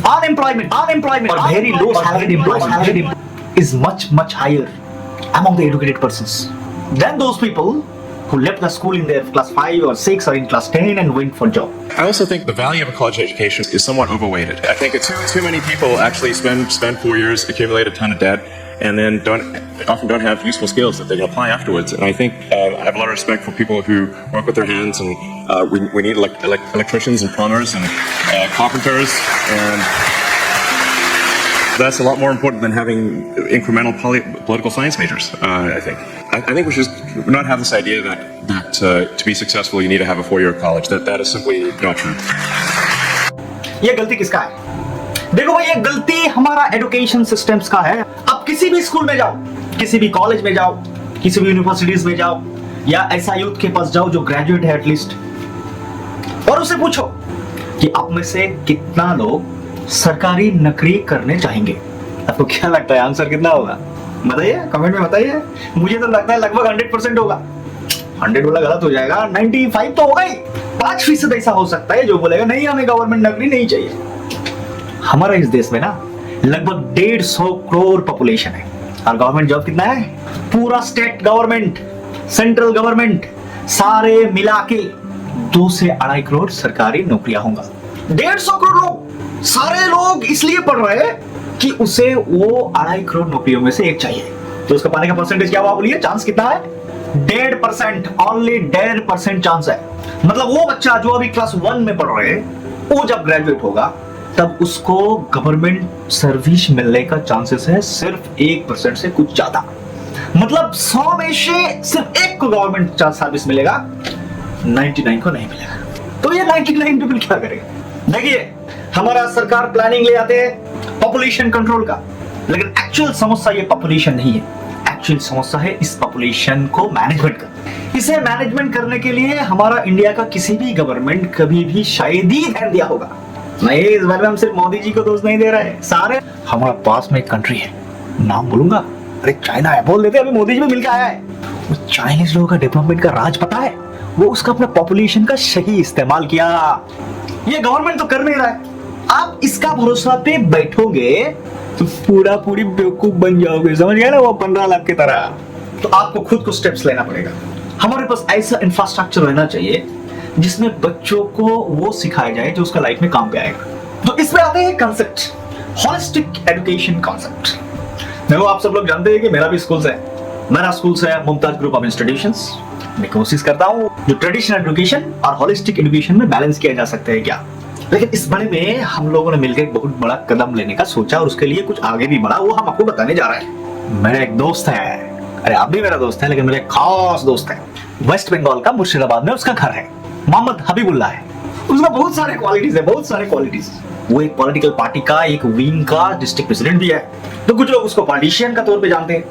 unemployment or very low salaried employment is much higher among the educated persons than those people who left the school in their class 5 or 6 or in class 10 and went for job. I also think the value of a college education is somewhat overweighted. I think too many people actually spend 4 years, accumulate a ton of debt, and then often don't have useful skills that they can apply afterwards. And I think I have a lot of respect for people who work with their hands, and we need electricians and plumbers and carpenters, and that's a lot more important than having incremental political science majors. I think we should not have this idea that to be successful you need to have a 4-year college. That is simply not true. ये गलती किसका है? देखो भाई, ये गलती हमारा education systems का है। अब किसी भी स्कूल में जाओ, किसी भी कॉलेज में जाओ, किसी भी यूनिवर्सिटीज में जाओ, या ऐसा यूथ के पास जाओ जो ग्रेजुएट है एटलीस्ट, और उसे पूछो कि आप में से कितना लोग सरकारी नौकरी करने चाहेंगे। आपको क्या लगता है आंसर कितना होगा? बताइए, कमेंट में बताइए। मुझे तो लगता है लगभग 100% होगा। 100 वाला गलत हो जाएगा, 95 तो होगा ही। 5% ऐसा हो सकता है जो बोलेगा नहीं हमें गवर्नमेंट नौकरी नहीं चाहिए। हमारा इस देश में ना लगभग 150 करोड़ पॉपुलेशन है, और गवर्नमेंट जॉब कितना है? पूरा स्टेट गवर्नमेंट, सेंट्रल गवर्नमेंट सारे मिला के 2 से 2.5 करोड़ सरकारी नौकरियां होंगी। 150 करोड़ लोग, सारे लोग इसलिए पढ़ रहे हैं कि उसे वो 2.5 करोड़ नौकरियों में से एक चाहिए। तो उसका पाने का परसेंटेज क्या हुआ बोलिए? चांस कितना है? 1.5%, ओनली 1.5% चांस है। मतलब वो बच्चा जो अभी क्लास 1 में पढ़ रहे हैं, वो जब ग्रेजुएट होगा तब उसको गवर्नमेंट सर्विस मिलने का चांसेस है सिर्फ 1% से कुछ ज्यादा। मतलब 100 में से सिर्फ 1 को गवर्नमेंट सर्विस मिलेगा, 99 को नहीं मिलेगा। तो ये 99 पीपल क्या करेंगे? देखिए, हमारा सरकार प्लानिंग ले आते हैं पॉपुलेशन कंट्रोल का, लेकिन एक्चुअल समस्या ये पॉपुलेशन नहीं है। एक्चुअल समस्या है इस पॉपुलेशन को मैनेजमेंट करना। इसे मैनेजमेंट करने के लिए हमारा इंडिया का किसी भी गवर्नमेंट कभी भी शायद ही ध्यान दिया होगा। नहीं, इस बार में हम सिर्फ मोदी जी को दोष नहीं दे रहे हैं, सारे। हमारे पास में एक कंट्री है, नाम बोलूंगा, अरे चाइना है, बोल देते, अभी मोदी जी भी मिलकर आया है। वो चाइनीज लोगों का डेवलपमेंट का राज पता है, वो उसका अपना पॉपुलेशन का सही इस्तेमाल किया। ये गवर्नमेंट तो कर नहीं रहा है। आप इसका भरोसा पे बैठोगे तो पूरी बेवकूफ बन जाओगे, समझ गए ना? वो 15 लाख की तरह। तो आपको खुद को स्टेप्स लेना पड़ेगा। हमारे पास ऐसा इंफ्रास्ट्रक्चर रहना चाहिए जिसमें बच्चों को वो सिखाया जाए जो उसका लाइफ में काम पे आएगा। तो इसमें आते हैं कंसेप्ट, होलिस्टिक एजुकेशन कंसेप्ट। देखो, आप सब लोग जानते हैं कि मेरा भी स्कूल है। मेरा स्कूल है मुमताज ग्रुप ऑफ इंस्टीट्यूशंस। मैं कोशिश करता हूँ जो ट्रेडिशनल एजुकेशन और होलिस्टिक एजुकेशन में बैलेंस किया जा सकता है क्या। लेकिन इस बड़े में हम लोगों ने मिलकर एक बहुत बड़ा कदम लेने का सोचा, और उसके लिए कुछ आगे भी बढ़ा, वो हम आपको बताने जा रहे हैं। मेरा एक दोस्त है, अरे आप भी मेरा दोस्त है, लेकिन मेरा एक खास दोस्त है, वेस्ट बंगाल का मुर्शिदाबाद में उसका घर है, मोहम्मद हबीबुल्लाह है। उसका बहुत सारे क्वालिटीज है, बहुत सारे क्वालिटीज। वो एक पॉलिटिकल पार्टी का एक विंग का डिस्ट्रिक्ट प्रेसिडेंट भी है, तो कुछ लोग उसको पॉलिटिशियन का तौर पे जानते हैं।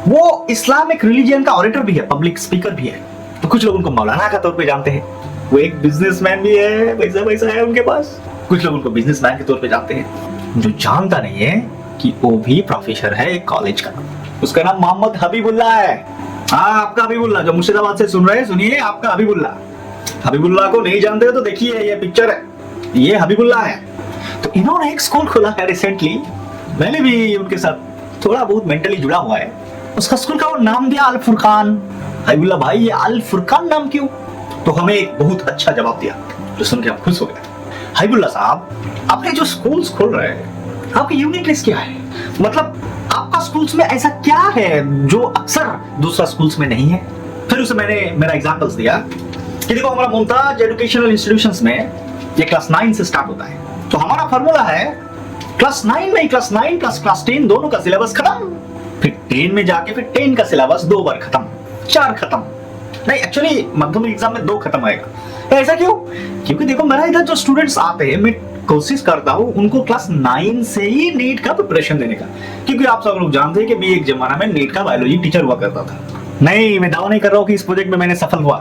वो इस्लामिक रिलीजियन का ऑरेटर भी है, पब्लिक स्पीकर भी है, तो कुछ लोग उनको मौलाना का तौर पे जानते हैं। वो एक बिजनेसमैन भी है, पैसा है उनके पास, कुछ लोग उनको बिजनेसमैन के तौर पे जानते हैं। जो जानता नहीं है कि वो भी प्रोफेसर है एक कॉलेज का, उसका नाम मोहम्मद हबीबुल्लाह है। हाँ, आपका हबीबुल्लाह जो मुर्शिदाबाद से सुन रहे हैं, सुनिए, आपका हबीबुल्लाह। हबीबुल्लाह को नहीं जानते हो तो देखिए, ये पिक्चर है, ये हबीबुल्लाह है। तो इन्होंने एक स्कूल खोला है रिसेंटली, मैंने भी उनके साथ थोड़ा बहुत मेंटली जुड़ा हुआ है। उसका स्कूल का वो नाम दिया अल फुरकान। हबीबुल्लाह भाई, ये अल फुरकान नाम क्यों? तो हमें एक बहुत अच्छा जवाब दिया, जो सुन के हम खुश हो गए। हबीबुल्लाह साहब, आपने जो स्कूल्स खोल रहे हैं, आपकी यूनिकनेस क्या है? मतलब आपका स्कूल्स में ऐसा क्या है जो अक्सर दूसरा स्कूल्स में नहीं है? फिर उसे मैंने मेरा एग्जांपल्स दिया कि देखो, हमारा मुमताज एजुकेशनल इंस्टीट्यूशंस में ये क्लास 9 से स्टार्ट होता है। तो हमारा फॉर्मूला है क्लास 9 में क्लास 9 प्लस क्लास 10 दोनों का सिलेबस खत्म, फिर 10 में जाके फिर 10 का सिलेबस 2 बार खत्म, 4 खत्म नहीं, एक्चुअली माध्यमिक एग्जाम में 2 खत्म आएगा। ऐसा क्यों? क्योंकि देखो, मेरा इधर जो स्टूडेंट्स आते हैं, मैं कोशिश करता हूँ उनको क्लास 9 से ही नीट का प्रिपरेशन देने का, क्योंकि आप सब लोग जानते हैं कि मैं एक जमाना में नीट का बायोलॉजी टीचर हुआ करता था। नहीं, मैं दावा नहीं कर रहा हूँ कि इस प्रोजेक्ट में मैंने सफल हुआ,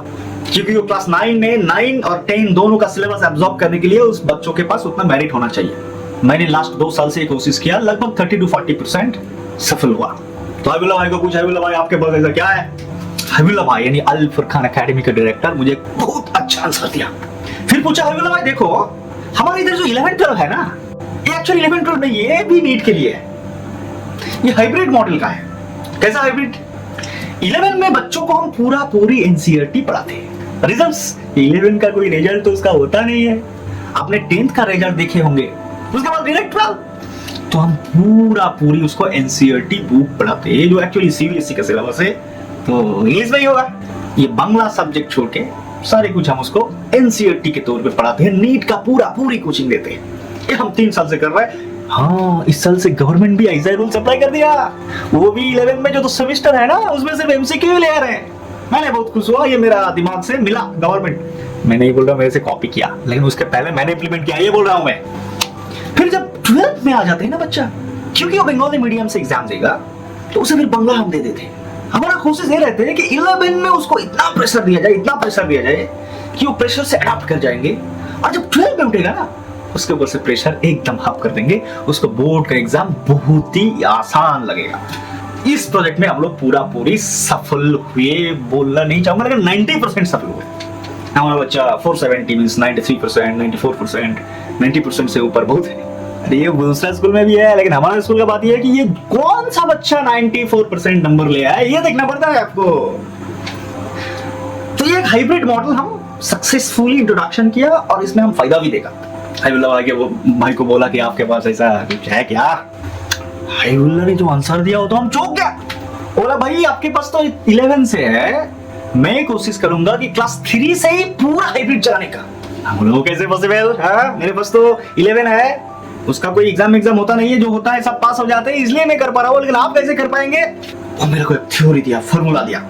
क्योंकि वो क्लास 9 में 9 और 10 दोनों का सिलेबस एब्जॉर्ब करने के लिए उस बच्चों के पास उतना मेरिट होना चाहिए। मैंने लास्ट 2 साल से कोशिश किया, लगभग 30 to 40% सफल हुआ। तो हबीबुल्लाह भाई को पूछा, हबीबुल्लाह भाई आपके पास ऐसा क्या है? हबीबुल्लाह भाई यानी अल फुरकान एकेडमी के डायरेक्टर मुझे बहुत अच्छा आंसर दिया। फिर पूछा, हबीबुल्लाह भाई देखो, हमारे इधर जो 11th 12 है ना, ये एक्चुअली 11 12 में ये भी नीट के लिए है। ये हाइब्रिड मॉडल का है। कैसा हाइब्रिड? 11 में बच्चों को हम पूरी एनसीईआरटी पढ़ाते हैं। रिजल्ट्स 11 का कोई रिजल्ट तो उसका होता नहीं है। आपने 10th का रिजल्ट देखे होंगे, उसके बाद डायरेक्ट 12, तो हम पूरी उसको एनसीईआरटी बुक पढ़ाते हैं, जो एक्चुअली सीबीएसई का सिलेबस है, तो इंग्लिश में ही होगा। ये बांग्ला सब्जेक्ट छोड़ के सारे कुछ हम उसको एनसीईआरटी के तौर पे पढ़ाते हैं। नीट का पूरी कोचिंग देते हैं। ये हम 3 साल से कर रहे हैं। हाँ, इस साल से गवर्नमेंट भी ऐसा रूल अप्लाई कर दिया, वो भी 11 में जो तो सेमेस्टर है ना, उसमें सिर्फ एमसीक्यू ले आ रहे हैं। मैंने बहुत खुश हुआ, ये मेरा दिमाग से मिला गवर्नमेंट। मैं नहीं बोल रहा मेरे से कॉपी किया, लेकिन उसके पहले मैंने इंप्लीमेंट किया, ये बोल रहा हूं मैं। फिर जब 12th में आ जाते हैं ना बच्चा, क्योंकि वो बंगाली मीडियम से एग्जाम देगा, तो उसे फिर बांग्ला हम दे देते हैं। हमारा कोशिश ये रहते हैं कि 11 में उसको इतना प्रेशर दिया जाए कि वो प्रेशर से अडॉप्ट कर जाएंगे, और जब 12 में उठेगा ना, उसके ऊपर से प्रेशर एकदम हाफ कर देंगे, उसको बोर्ड का एग्जाम बहुत ही आसान लगेगा। इस प्रोजेक्ट में हम लोग पूरी सफल हुए, बोलना नहीं चाहूंगा, लेकिन 90% सफल हुए। हमारा बच्चा 470 मींस 93%, 94%, 90% से ऊपर बहुत है। अरे ये दूसरा स्कूल में भी है, लेकिन हमारे स्कूल का बात ये है कि ये कौन सा बच्चा 94% नंबर ले आया, ये देखना पड़ता है आपको। तो ये एक हाइब्रिड मॉडल हम सक्सेसफुली इंट्रोडक्शन किया, और इसमें हम फायदा भी देखा। हाइबुल्ला के वो भाई को बोला कि आपके पास ऐसा कुछ है क्या? हाइबुल्ला ने जो आंसर दिया वो तो हम चौंक गया। बोला भाई आपके पास तो 11 से है, मैं कोशिश करूंगा कि क्लास 3 से ही पूरा हाइब्रिड चलाने का। हम लोग कैसे पॉसिबल? मेरे पास तो 11 है, उसका कोई एग्जाम होता नहीं है, जो होता है सब पास हो जाते हैं, इसलिए मैं कर पा रहा हूँ, लेकिन आप कैसे कर पाएंगे? वो मेरे को एक थ्योरी दिया, फॉर्मूला दिया,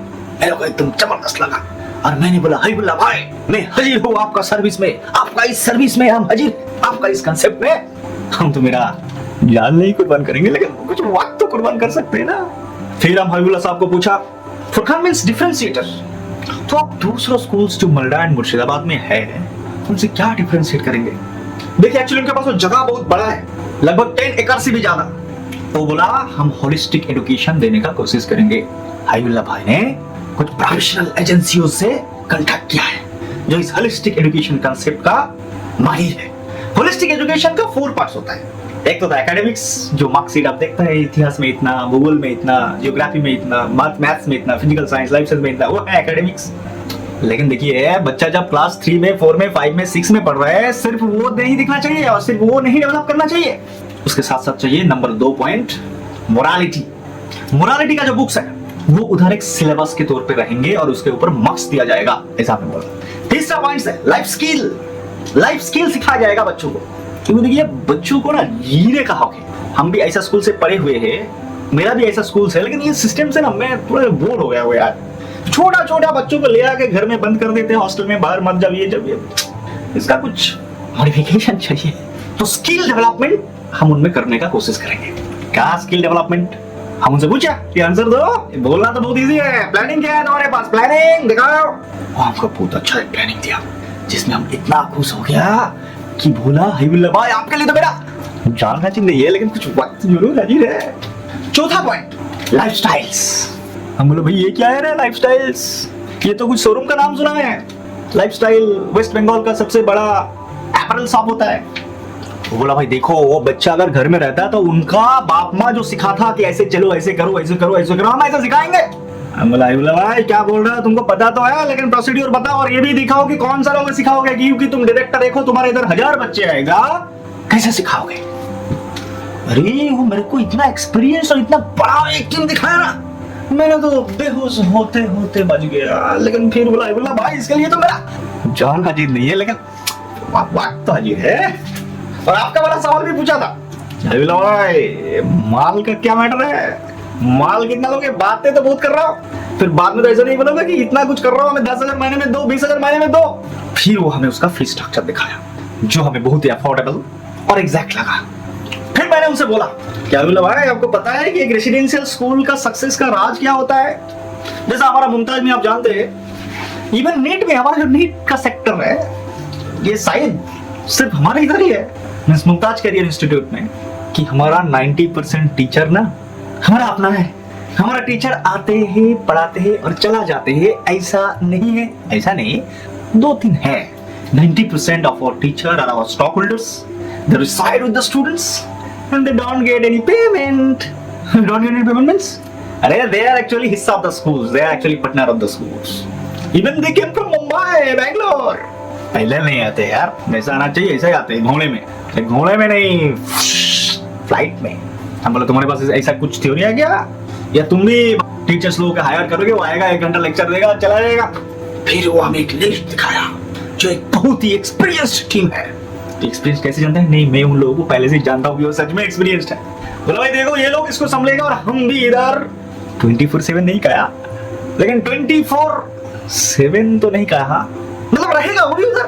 मेरे को एकदम जबरदस्त लगा। और मैंने बोला हाइबुल्ला भाई, मैं हाजिर हूँ आपका सर्विस में, आपका इस सर्विस में हम हाजिर, आपका इस कंसेप्ट में हम तो मेरा जान नहीं कुर्बान करेंगे, लेकिन कुछ वक्त तो कुर्बान कर सकते हैं ना। फिर हम हाइबुल्ला साहब को पूछा, फुरकान मींस डिफरेंशिएटर, तो आप दूसरे स्कूल्स जो मालदा एंड मुर्शिदाबाद में है, उनसे क्या डिफरेंशिएट करेंगे? देखिए एक्चुअली उनके पास वो जगह बहुत बड़ा है, लगभग 10 एकड़ से भी ज्यादा। तो बोला हम होलिस्टिक एजुकेशन देने का कोशिश करेंगे। हाइबुल्ला भाई ने कुछ प्रोफेशनल एजेंसियों से कांटेक्ट किया है, जो इस होलिस्टिक एजुकेशन कांसेप्ट का माहिर है। होलिस्टिक एजुकेशन का 4 पार्ट्स होता है। एक तो एकेडमिक्स, जो मार्कशीट आप देखते हैं, इतिहास में इतना, भूगोल में इतना, जियोग्राफी में इतना, मैथ्स में इतना, फिजिकल साइंस, लाइफ साइंस में इतना, वो है एकेडमिक्स। लेकिन देखिए बच्चा जब क्लास 3 में, 4 में, 5 में, 6 में पढ़ रहा है, सिर्फ वो नहीं दिखना चाहिए और सिर्फ वो नहीं डेवलप करना चाहिए, उसके साथ साथ चाहिए नंबर 2 पॉइंट मोरालिटी। मोरालिटी का जो बुक्स है वो उधर एक सिलेबस के तौर पे रहेंगे और उसके ऊपर मार्क्स दिया जाएगा, ऐसा आपने बोला। तीसरा पॉइंट है लाइफ स्किल सिखाया जाएगा बच्चों को। क्योंकि देखिए बच्चों को ना जीने का हक है। हम भी ऐसा स्कूल से पढ़े हुए हैं, मेरा भी ऐसा स्कूल है, लेकिन ये सिस्टम से ना मैं थोड़ा बोर हो गया हूँ यार। छोटा बच्चों को ले आके घर में बंद कर देते हैं, हॉस्टल में बाहर मत जाइए, जब ये इसका कुछ मॉडिफिकेशन चाहिए। तो स्किल डेवलपमेंट हम उनमें करने का कोशिश करेंगे। क्या स्किल डेवलपमेंट? हम उनसे पूछा कि आंसर दो, बोलना तो बहुत इजी है। प्लानिंग क्या है तुम्हारे पास? प्लानिंग दिखाओ। वो हमको बहुत अच्छा प्लानिंग दिया, जिसमें हम इतना खुश हो गया कि बोला हाइबुल्ला भाई आपके लिए तो मेरा जान हाजिर नहीं है, लेकिन कुछ वक्त जरूर हाजिर है। चौथा पॉइंट लाइफस्टाइल्स। हम बोले भाई ये क्या है रे लाइफस्टाइल्स? ये तो कुछ शोरूम का नाम सुना है। लाइफस्टाइल वेस्ट बंगाल का सबसे बड़ा एपरल शॉप होता है। वो बोला भाई देखो, वो बच्चा अगर घर में रहता है तो उनका बाप माँ जो सिखाता कि ऐसे चलो, ऐसे करो, ऐसे करो, ऐसे करो, हम ऐसा सिखाएंगे। हम बोला भाई क्या बोल रहे हो, तुमको पता तो है, लेकिन प्रोसीड्यूर बताओ और ये भी दिखाओ कि कौन सा लोग सिखाओगे, क्योंकि तुम डायरेक्टर देखो, तुम्हारे इधर 1000 बच्चे आएगा, कैसे सिखाओगे? अरे वो मेरे को इतना एक्सपीरियंस और इतना बड़ा एक टीम दिखाया ना, मैंने तो बेहोश होते होते बच गया। लेकिन फिर बोला भाई इसके लिए तो मेरा जान हाजिर नहीं है, लेकिन वक्त तो हाजिर है। और आपका बड़ा सवाल भी पूछा था भाई, माल का क्या मैटर है? माल कितना लोगे? बातें तो बहुत कर रहा हूँ, फिर बाद में तो ऐसा नहीं बोलोगे कि इतना कुछ कर रहा हूँ, हमें 10,000 महीने में दो, 20,000 महीने में दो। फिर वो हमें उसका फी स्ट्रक्चर दिखाया, जो हमें बहुत ही अफोर्डेबल और एग्जैक्ट लगा। फिर मैंने उनसे बोला क्या भाई आपको पता है कि एक रेसिडेंशियल स्कूल का सक्सेस का राज क्या होता है? जैसा हमारा मुमताज में आप जानते हैं, इवन नीट में हमारा जो नीट का सेक्टर है, ये शायद सिर्फ हमारे इधर ही है, मुमताज करियर इंस्टीट्यूट में, कि हमारा 90% टीचर ना हमारा अपना है। हमारा टीचर आते हैं, पढ़ाते हैं और चला जाते हैं, ऐसा नहीं है। ऐसा नहीं, 2-3 है। 90% of our teacher are our stockholders, they reside with the students and they don't get any payment. Don't get any payment means they are actually हिस्सा of the schools, they are actually partner of the schools. Even they came from Mumbai, Bangalore. पहले नहीं आते यार, ऐसा आना चाहिए, ऐसा ही आते हैं घोड़े में, घोड़े में नहीं, फ्लाइट में। हम बोले तुम्हारे पास ऐसा कुछ थ्योरी है क्या, या तुम भी टीचर्स लोगों को हायर करोगे, वो आएगा 1 घंटा लेक्चर देगा चला जाएगा। फिर वो हमें एक लिस्ट दिखाया जो एक बहुत ही एक्सपीरियंस्ड टीम है। एक्सपीरियंस कैसे जानते हैं? नहीं, मैं उन लोगों को पहले से जानता हूँ कि वो सच में एक्सपीरियंस्ड है। बोला भाई देखो ये लोग इसको संभलेगा, और हम भी इधर 24/7 नहीं कहा, लेकिन 24/7 तो नहीं कहा, मतलब रहेगा वो भी उधर।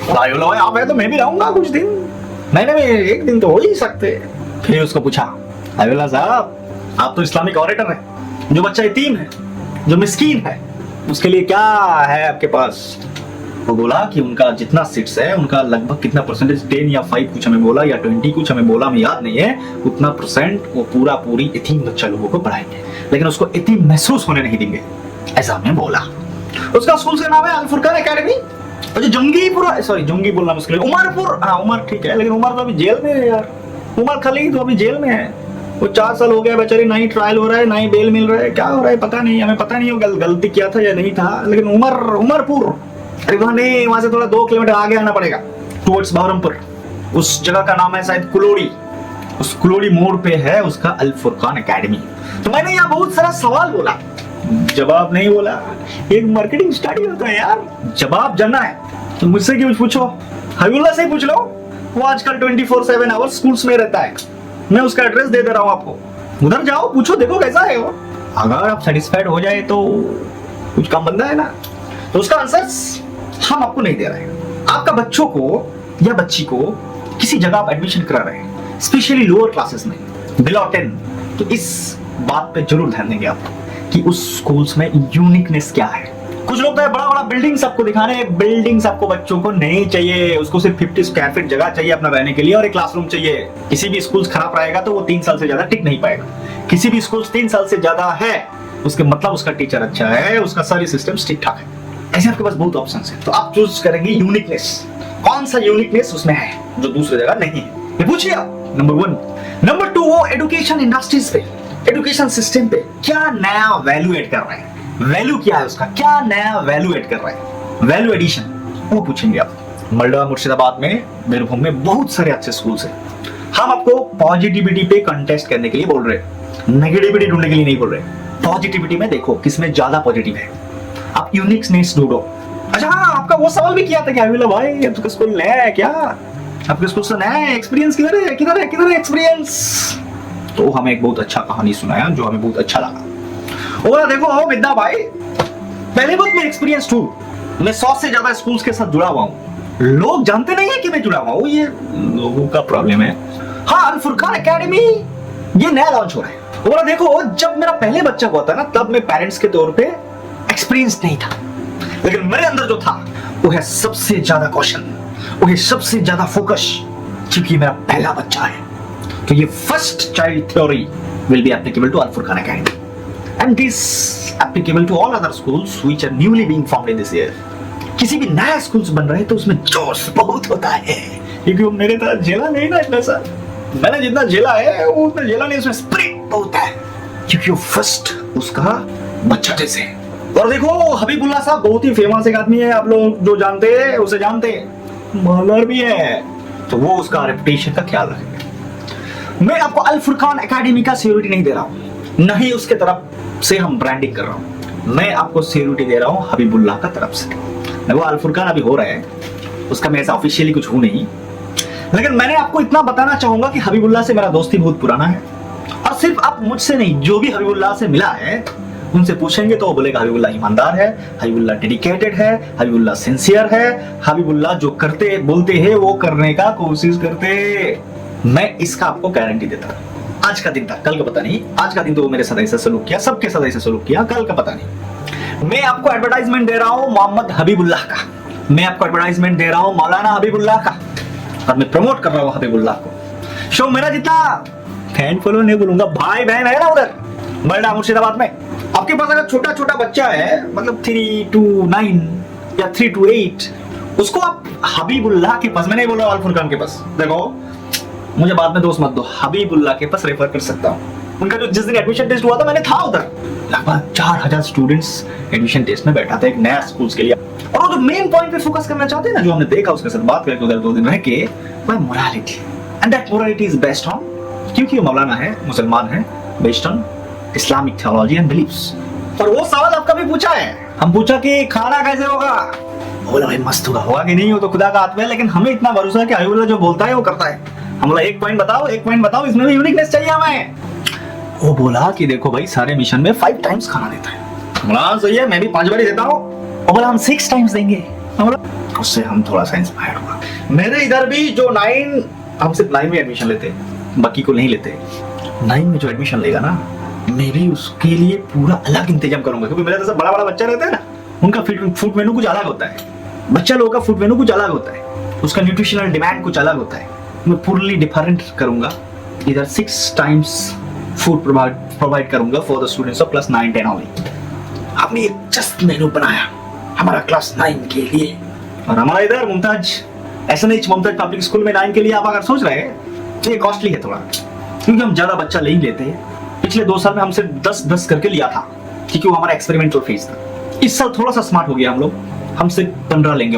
भाई बोला भाई आप है तो मैं भी रहूंगा कुछ दिन, महीने में 1 दिन तो हो ही सकते। फिर उसको पूछा, अब्दुल्ला साहब आप तो इस्लामिक ऑरेटर है, जो बच्चा यतीम है, जो मिस्कीन है, उसके लिए क्या है आपके पास? वो बोला कि उनका जितना सीट्स है उनका लगभग कितना परसेंटेज, 10 या 5 कुछ हमें बोला, या 20 कुछ हमें बोला, हमें याद नहीं है, उतना परसेंट वो पूरी यतीम बच्चा लोगों को पढ़ाएंगे, लेकिन उसको यतीम महसूस होने नहीं देंगे, ऐसा हमें बोला। उसका स्कूल का नाम है अल फुरकान एकेडमी। और जो जंगी बोलना मुश्किल है, उमरपुर, हाँ उमर ठीक है, लेकिन उमर तो अभी जेल में है यार, उमर खली तो अभी जेल में है, वो 4 साल हो गया बेचारी, ना ही ट्रायल हो रहा है ना ही बेल मिल रहा है, क्या हो रहा है पता नहीं, हमें पता नहीं गलती किया था या नहीं था, लेकिन उमरपुर, अरे वहां नहीं, वहां से थोड़ा 2 किलोमीटर आगे आना पड़ेगा टुवर्ड्स बहरमपुर। उस जगह का नाम है शायद कुलोड़ी, उस कुलोड़ी मोड़ पे है उसका अल फुरकान एकेडमी। तो मैंने यहाँ बहुत सारा सवाल बोला, जवाब नहीं बोला, एक मार्केटिंग स्टडी होता है यार, जवाब जानना है तो मुझसे क्यों पूछो, हबीबुल्लाह से पूछ लो, वो आजकल 24/7 आवर्स स्कूल्स में रहता है, मैं उसका एड्रेस दे दे रहा हूँ आपको, उधर जाओ पूछो, देखो कैसा है वो, अगर आप सेटिस्फाइड हो जाए तो कुछ काम बंदा है ना। तो उसका आंसर्स हम आपको नहीं दे रहे हैं, आपका बच्चों को या बच्ची को किसी जगह आप एडमिशन करा रहे हैं, स्पेशली लोअर क्लासेस में बिलो 10, तो इस बात पे जरूर ध्यान देंगे आप कि उस स्कूल्स में यूनिकनेस क्या है। कुछ लोग तो बड़ा बिल्डिंग्स आपको दिखा रहे हैं, बिल्डिंग्स आपको बच्चों को नहीं चाहिए, उसको सिर्फ 50 स्क्वायर फीट जगह चाहिए अपना रहने के लिए और एक क्लासरूम चाहिए। किसी भी स्कूल खराब रहेगा तो वो 3 साल से ज्यादा टिक नहीं पाएगा, किसी भी स्कूल 3 साल से ज्यादा है उसके मतलब उसका टीचर अच्छा है, उसका सारी सिस्टम ठीक ठाक है, ऐसे आपके पास बहुत ऑप्शन है। तो आप चूज करेंगे यूनिकनेस, कौन सा यूनिकनेस उसमें है जो दूसरी जगह नहीं है, ये पूछिए आप। नंबर 1। नंबर 2, वो एजुकेशन इंडस्ट्रीज पे, एजुकेशन सिस्टम पे क्या नया वैल्यू एड कर रहे हैं, वैल्यू क्या है उसका, क्या नया वैल्यू एड कर रहे हैं, वैल्यू एडिशन, वो पूछेंगे आप। मालदा, मुर्शिदाबाद में, बीरभूम में बहुत सारे अच्छे स्कूल्स हैं। हम आपको पॉजिटिविटी पे कंटेस्ट करने के लिए बोल रहे हैं, नेगेटिविटी ढूंढने के लिए नहीं बोल रहे। पॉजिटिविटी में देखो किसमें ज्यादा पॉजिटिव है, आप यूनिकनेस ढूंढो। अच्छा हाँ, आपका वो सवाल भी किया था क्या अब्दुल्ला भाई, आपका स्कूल नया है क्या, आपके स्कूल से नया है, एक्सपीरियंस किधर है, किधर है एक्सपीरियंस। तो हमें एक बहुत अच्छा कहानी सुनाया जो हमें बहुत अच्छा लगा। और देखो मिद्दा भाई, पहले बात मैं एक्सपीरियंस हूँ, मैं 100 से ज्यादा स्कूल्स के साथ जुड़ा हुआ हूँ, लोग जानते नहीं है कि मैं जुड़ा हुआ हूँ, ये लोगों का प्रॉब्लम है। हाँ, अल फुरकान एकेडमी ये नया लॉन्च हो रहा है। और देखो जब मेरा पहले बच्चा हुआ था ना, तब मैं पेरेंट्स के तौर पे एक्सपीरियंस नहीं था, लेकिन मेरे अंदर जो था वो है सबसे ज्यादा कॉशन, वो है सबसे ज्यादा फोकस, क्योंकि मेरा पहला बच्चा है। तो ये first child theory will be applicable to Al Furqan Academy, and this applicable to all other schools which are newly being formed in this year. किसी भी नया स्कूल्स बन रहे हैं तो उसमें जोश बहुत होता है, क्योंकि वो मेरे तरह झेला नहीं ना इतना सा, मैंने जितना झेला है वो उतना झेला नहीं, उसमें स्पिरिट बहुत है, क्योंकि वो फर्स्ट उसका बच्चा जैसे। और देखो हबीबुल्लाह साहब बहुत ही फेमस एक आदमी है, आप लोग जो जानते हैं उसे जानते हैं, मॉलर भी है, तो वो उसका रेपुटेशन का ख्याल रखेंगे। मैं आपको अल फुरकान एकेडमी का सिक्योरिटी नहीं दे रहा हूं, नहीं उसके तरफ से हम ब्रांडिंग कर रहा हूं, मैं आपको सिक्योरिटी दे रहा हूं हबीबुल्लाह का तरफ से। वो अल फुरकान अभी हो रहा है, उसका मैं ऐसा ऑफिशियली कुछ हूं नहीं, लेकिन मैंने आपको इतना बताना चाहूंगा कि हबीबुल्लाह से मेरा दोस्ती बहुत पुराना है, और सिर्फ आप मुझसे नहीं, जो भी हबीबुल्लाह से मिला है उनसे पूछेंगे तो वो बोलेगा हबीबुल्लाह ईमानदार है, हबीबुल्लाह डेडिकेटेड है, हबीबुल्लाह सिंसियर है, हबीबुल्लाह जो करते बोलते हैं वो करने का कोशिश करते हैं। मैं इसका आपको गारंटी देता हूं। आज का दिन था, कल का पता नहीं, आज का दिन तो वो मेरे साथ ऐसा सलूक किया, सबके साथ ऐसा सलूक किया, कल का पता नहीं। मैं आपको एडवर्टाइजमेंट दे रहा हूं मोहम्मद हबीबुल्लाह का, मैं आपको एडवर्टाइजमेंट दे रहा हूं मौलाना हबीबुल्लाह का, और मैं प्रमोट कर रहा हूं हबीबुल्लाह को। शो मेरा जितना फैन फॉलो नहीं बोलूंगा, भाई बहन है ना उधर मालदा मुर्शिदाबाद में, आपके पास अगर छोटा छोटा बच्चा है, मतलब 3 to 9 या 3 to 8, उसको आप हबीबुल्लाह के पास, मैं नहीं बोल रहा अल फुरकान के पास, देखो मुझे बाद में दोस्त मत दो, हबीबुल्लाह के पास रेफर कर सकता हूँ। उनका जो जिस दिन एडमिशन टेस्ट हुआ था मैंने था उधर, लगभग 4000 स्टूडेंट्स एडमिशन टेस्ट में बैठा था एक नया स्कूल के लिए। और वो जो मेन पॉइंट पे फोकस करना चाहते हैं ना, जो हमने देखा उसके साथ बात करके उधर 2 दिन रह के, वह morality. And that morality is based on, क्योंकि वो मौलाना है, मुसलमान है, based on Islamic theology and beliefs. और वो सवाल आपका भी पूछा है, हम पूछा कि खाना कैसे होगा, बोला भाई मस्त होगा कि नहीं हो तो खुदा का हाथ में, लेकिन हमें इतना भरोसा है कि हबीबुल्लाह जो बोलता है वो करता है। हम बोला एक पॉइंट बताओ इसमें भी यूनिकनेस चाहिए हमें। वो बोला कि देखो भाई सारे मिशन में 5 टाइम्स खाना देता है। बोला सही है, मैं भी 5 बार ही देता हूँ। और बोला हम 6 टाइम्स देंगे। उससे हम थोड़ा सा इंस्पायर हुआ। मेरे इधर भी जो 9, हम सिर्फ 9 में एडमिशन लेते हैं, बाकी को नहीं लेते। 9 में जो एडमिशन लेगा ना, मैं भी उसके लिए पूरा अलग इंतजाम करूंगा, क्योंकि मेरा जैसा बड़ा बच्चा रहता है ना, उनका फूड मेनू कुछ अलग होता है। बच्चा लोगों का फूड मेनू कुछ अलग होता है, उसका न्यूट्रिशनल डिमांड कुछ अलग होता है। मैं पूर्णली डिफरेंट करूंगा। इधर 6 टाइम्स फूड प्रोवाइड करूंगा for the students of class 9, 10 only. हमने एक जस्ट मेनू बनाया हमारा क्लास 9 के लिए। और हमारा इधर Mumtaz SNH Mumtaz public school में 9 के लिए आप अगर सोच रहे हैं तो ये कॉस्टली है थोड़ा, क्योंकि हम ज्यादा बच्चा नहीं लेते हैं। पिछले 2 साल में हमसे 10 करके लिया था, क्योंकि वो हमारा एक्सपेरिमेंटल फेज था। इस साल थोड़ा सा स्मार्ट हो गया हम लोग, हमसे 15 लेंगे,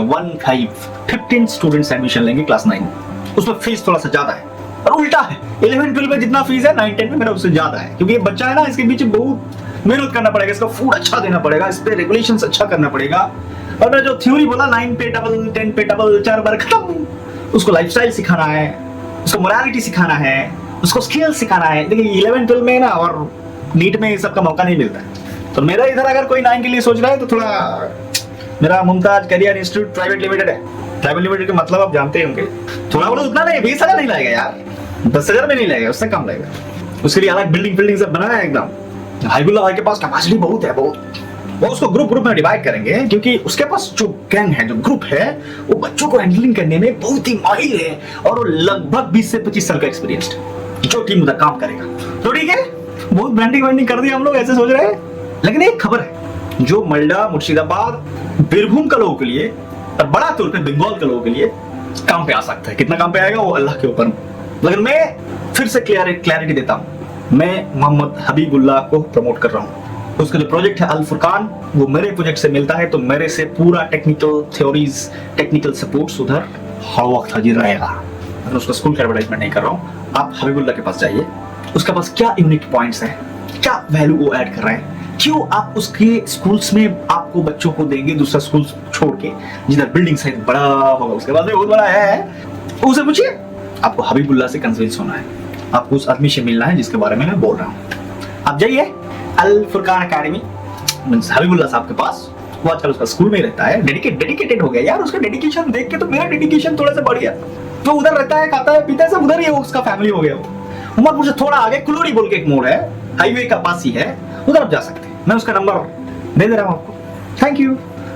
15 स्टूडेंट्स एडमिशन लेंगे क्लास 9 में। उसमें फीस थोड़ा सा ज्यादा है। और उल्टा है, 11, 12 में जितना फीस है 9, 10 में मेरा उससे ज्यादा है, क्योंकि ये बच्चा है ना, इसके पीछे बहुत मेहनत करना पड़ेगा, इसका फूड अच्छा देना पड़ेगा, इस पे रेगुलेशंस अच्छा करना पड़ेगा। और मैंने जो थ्योरी बोला 9 पे डबल, 10 पे डबल, 4 बार खत्म। उसको लाइफस्टाइल सिखाना है, उसको मोरालिटी सिखाना है, उसको स्किल सिखाना है। देखिए 11, 12 में ना और नीट में सबका मौका नहीं मिलता है। तो मेरा इधर अगर कोई 9 के लिए सोच रहा है तो थोड़ा, मेरा Mumtaz career institute private limited है। प्राइवेट लिमिटेड का मतलब आप जानते होंगे, थोड़ा बहुत उतना नहीं, 20,000 नहीं लगेगा यार, 10,000 में नहीं लगेगा, उससे कम लगेगा। उसके लिए अलग बिल्डिंग सब बनाया है एकदम। हबीबुल्लाह भाई के पास कैपेसिटी बहुत है, बहुत। वो उसको ग्रुप में डिवाइड करेंगे, क्योंकि उसके पास जो गैंग है, जो ग्रुप है, वो बच्चों को हैंडलिंग करने में बहुत ही माहिर है। और वो लगभग 20 से 25 साल का एक्सपीरियंस्ड जो टीम उधर काम करेगा। तो ठीक है, बहुत ब्रांडिंग कर दिया हम लोग, ऐसे सोच रहे हैं। लेकिन एक खबर है जो मालदा, मुर्शिदाबाद, बीरभूम का लोगों के लिए और बड़ा तौर पे बंगाल के लोगों के लिए काम पे आ सकता है। कितना काम पे आएगा वो अल्लाह के ऊपर। लेकिन मैं फिर से क्लैरिटी देता हूँ, मैं मोहम्मद हबीबुल्लाह को प्रमोट कर रहा हूँ। उसका जो प्रोजेक्ट है अल फुरकान, वो मेरे प्रोजेक्ट से मिलता है, तो मेरे से पूरा टेक्निकल थ्योरीज, टेक्निकल सपोर्ट्स उधर हर वक्त हाजिर रहेगा। मैं उसका स्कूल का एडवर्टाइजमेंट नहीं कर रहा हूँ। आप हबीबुल्लाह के पास जाइए, उसके पास क्या यूनिक पॉइंट्स है, क्या वैल्यू वो ऐड कर रहे हैं, क्यों आप उसके स्कूल्स में आपको बच्चों को देंगे दूसरा स्कूल छोड़ के, जिधर बिल्डिंग साइज बड़ा होगा, उसके बाद बहुत बड़ा है। उसे पूछिए, आपको हबीबुल्लाह से कन्विंस होना है, आपको उस आदमी से मिलना है जिसके बारे में मैं बोल रहा हूँ। आप जाइए अल फुरकान एकेडमी, हबीबुल्लाह साहब के पास। वो आजकल उसका स्कूल में ही रहता है, डेडिकेटेड हो गया यार। उसका डेडिकेशन देख के तो मेरा डेडिकेशन थोड़ा सा बढ़ गया। तो उधर रहता है, खाता है, पीता है, सब उधर ही है, उसका फैमिली हो गया। वो उमरपुर से थोड़ा आगे कुलोड़ी बोल के एक मोड़ है, हाईवे का पास ही है, उधर आप जा सकते हैं। मैं उसका नंबर दे दे रहा हूँ आपको। Thank you.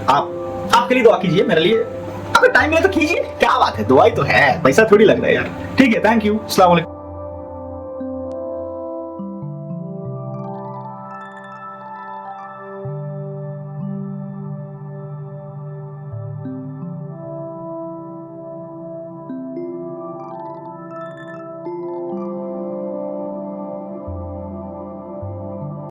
आप आपके लिए दुआ कीजिए, मेरे लिए अगर टाइम मिले तो कीजिए। क्या बात है, दुआ ही तो है, पैसा थोड़ी लग रहा है यार। ठीक है, थैंक यू, अस्सलाम वालेकुम।